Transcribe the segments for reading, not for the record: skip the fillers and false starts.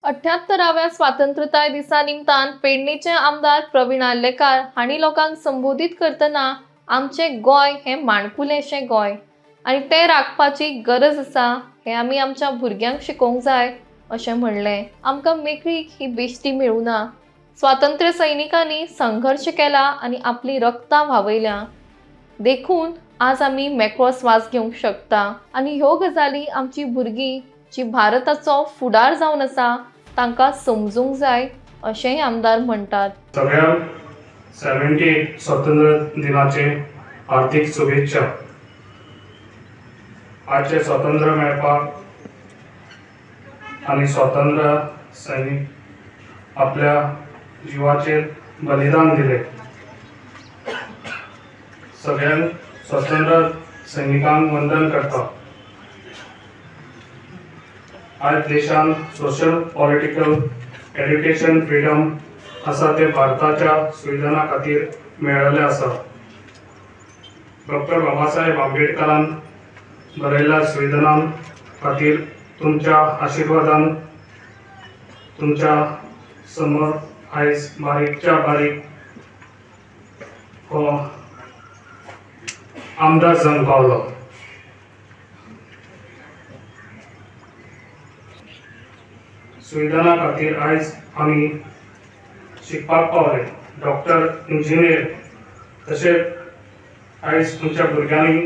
78व्या स्वातंत्र्यताय दिसा निमतान पेडणेचे आमदार प्रवीण आर्लेकर हांणी लोकांक संबोधित करतना आमचे गोय हे माणकुलेशें गोय आनी ते राखपाची गरज आसा हे आमी आमच्या भुरग्यांक शिकोवंक जाय अशें म्हणलें। आमकां मेकळीक ही बेश्टी मेळुना। स्वातंत्र्य सैनिकांनी संघर्श केला आनी आपली रक्तां व्हांवयल्या देखून आज आमी मेकळो स्वास घेवंक शकता आनी ह्यो गजाली आमची भुरगीं जी भारताचो फुडार जावन आसा तांकां समजूंक जाय अशेंय आमदार म्हणटात। सगळ्यांक 78 स्वातंत्र्य दिनाचे हार्दिक शुभेच्छा। आजचे स्वातंत्र्य मेळपाक आनी स्वातंत्र्य सैनिक आपल्या जिवाचेर बलिदान दिले। सगळ्यांक स्वातंत्र्य सैनिकांक वंदन करता। आज देशान सोशल पॉलिटिकल एड्युकेशन फ्रीडम आसा ते भारताच्या संविधाना खातीर मेळयले आसा। डॉक्टर बाबासाहेब आंबेडकरान बरयल्ल्या संविधाना खातीर तुमच्या आशिर्वादान तुमच्या समोर आयज बारीकच्या बारीक हो आमदार जावन पावलो। संविधाना खातीर आयज आमी शिकपाक पावले। डॉक्टर इंजिनियर तशेंच आयज तुमच्या भुरग्यांनी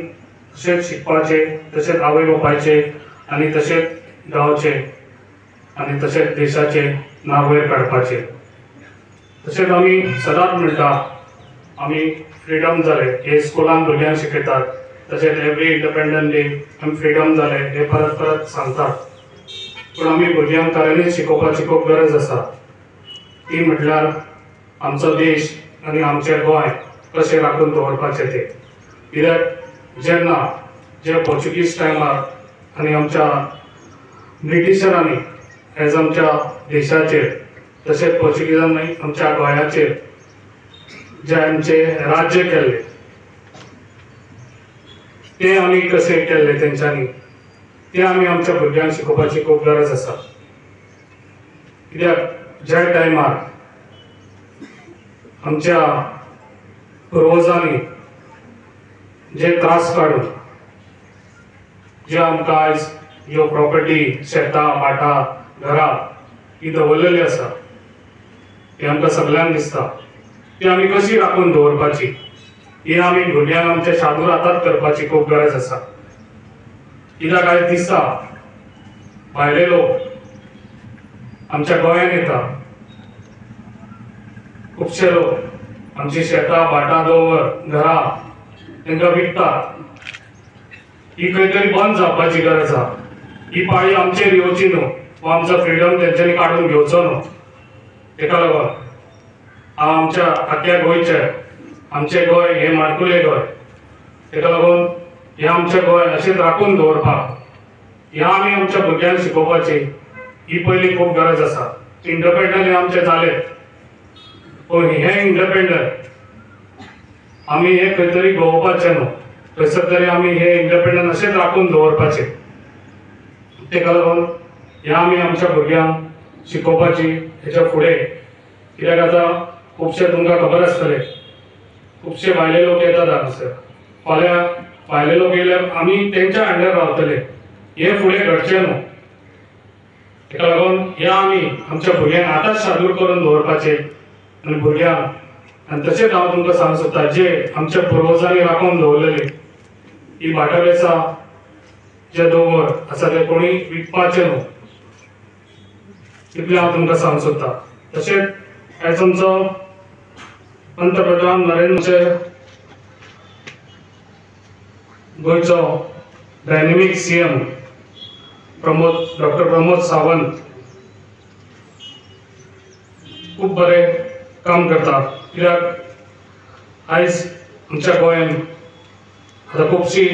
तशेंच शिकपाचे, तशेंच आवय बापायचे आनी तशेंच गांवचे आनी तशेंच देशाचे नांव वयर काडपाचे। तशेंच आमी सदांच म्हणटा आमी फ्रीडम जाले हे स्कुलान भुरग्यांक शिकयतात, तशेंच एवरी इंडिपेंडंट डे आमी फ्रीडम जाले हे परत परत सांगतात। पूण आमी भुरग्यांक खऱ्यांनीच शिकोवपाची खूब गरज आसा। ती म्हटल्यार आमचो देश आनी आमचें गोंय कशें राखून दवरपाचें तें। कित्याक जेन्ना जे पोर्चुगीज टायमार आनी आमच्या ब्रिटिशरांनी एज आमच्या देशाचेर तशेंच पोर्चुगीजांनी आमच्या गोंयाचेर जे आमचे राज्य केल्ले ते आमी कशें केल्ले तेंच्यांनी ते आमी आमच्या भुरग्यांक शिकोवपाची खूब गरज आसा। कित्याक ज्या टायमार आमच्या पुर्वजांनी जे त्रास काडून जे आमकां आयज ह्यो प्रॉपर्टी शेतां भाटां घरां ही दवरलेली आसा ती आमकां सगळ्यांक दिसता ती आमी कशी राखून दवरपाची ही आमी भुरग्यांक आमच्या शादूर हातांत करपाची खूब गरज आसा। कित्याक आयज दिसता भायले लोक आमच्या गोंयांत येता, खुबशे लोक आमची शेतां भाटां दवर घरां तांकां विकतात। ही खंय तरी बंद जावपाची गरज आसा। ही पाळी आमचेर येवची न्हू वा आमचो फ्रीडम तेंच्यांनी काडून घेवचो न्हू। तेका लागून हांव आमच्या आख्या गोंयचे आमचें गोंय हें माणकुलें गोंय तेका लागून हें आमचें गोंय अशेंच राखून दवरपाक हें आमी आमच्या भुरग्यांक शिकोवपाची ही पयली खूब गरज आसा। इंडिपेंडंट आमचें जालें पूण हें इंडिपेंडंट आमी हें खंय तरी भोंवपाचें न्हू, खंयसर तरी आमी हें इंडिपेंडंट अशेंच राखून दवरपाचें। तेका लागून हें आमी आमच्या भुरग्यांक शिकोवपाची हेच्या फुडें। कित्याक आतां खुबशे तुमकां खबर आसतलें खुबशे भायले लोक येतात हांगासर, फाल्यां भायले लोक येयल्यार आमी तेंच्या अंडर रावतले हें फुडें घडचें न्हू। तेका लागून हें आमी आमच्या भुरग्यांक आतांच शादूर करून दवरपाचें आनी भुरग्यांक आनी तशेंच हांव तुमकां सांगूंक सोदतां जे आमच्या पुर्वजांनी राखून दवरलेली ही भाटां बेसां जे दवर आसा ते कोणी विकपाचें न्हू इतलें हांव तुमकां सांगूंक सोदतां। तशेंच आयज आमचो पंतप्रधान नरेंद्र गोंयचो डायनेमीक सीएम डॉक्टर प्रमोद सावंत खूब बरें काम करता। कित्याक आयज आमच्या गोंयांत आतां खुबशीं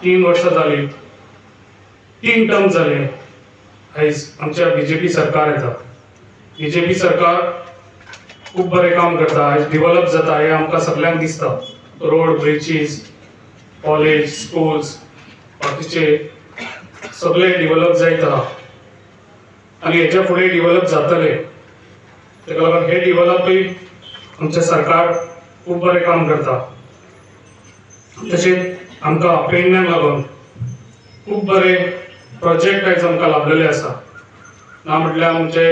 3 वर्सां जालीं 3 टर्म जाले आयज आमच्या बीजेपी सरकार येता। बीजेपी सरकार खूब बरें काम करता, आयज डेव्हलप जाता हें आमकां सगळ्यांक दिसता। रोड ब्रिजीस कॉलेज स्कूल्स बाकीचे सगळे डेव्हलप जायत आहा। आनी हेच्या फुडें डिवेलप जातले। ताका लागून हे डिवेलपय आमचें सरकार खूब बरें काम करता। तशेंच आमकां पेडण्याक लागून खूब बरे प्रोजेक्ट आयज आमकां लाभलेले आसा। ना म्हटल्यार आमचे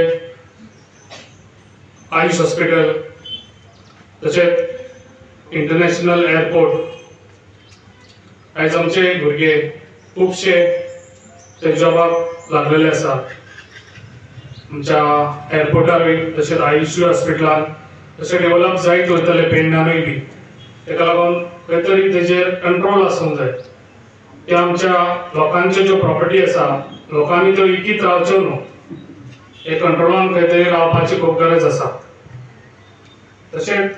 आयुष हॉस्पिटल, तशेंच इंटरनॅशनल एअरपोर्ट। आयज आमचे भुरगे खुबशे ते जॉबाक लागलेले आसा। आमच्या एअरपोर्टारूय तशेंच आयुष हॉस्पिटलान तशें डेव्हलप जायत वयतले पेडण्यानूय बी। ताका लागून खंय तरी तेजेर कंट्रोल आसूंक जाय। ते आमच्या लोकांच्यो ज्यो प्रॉपर्टी आसा लोकांनी त्यो विकीत रावच्यो न्हू, हे कंट्रोलान खंय तरी रावपाची खूब गरज आसा। तशेंच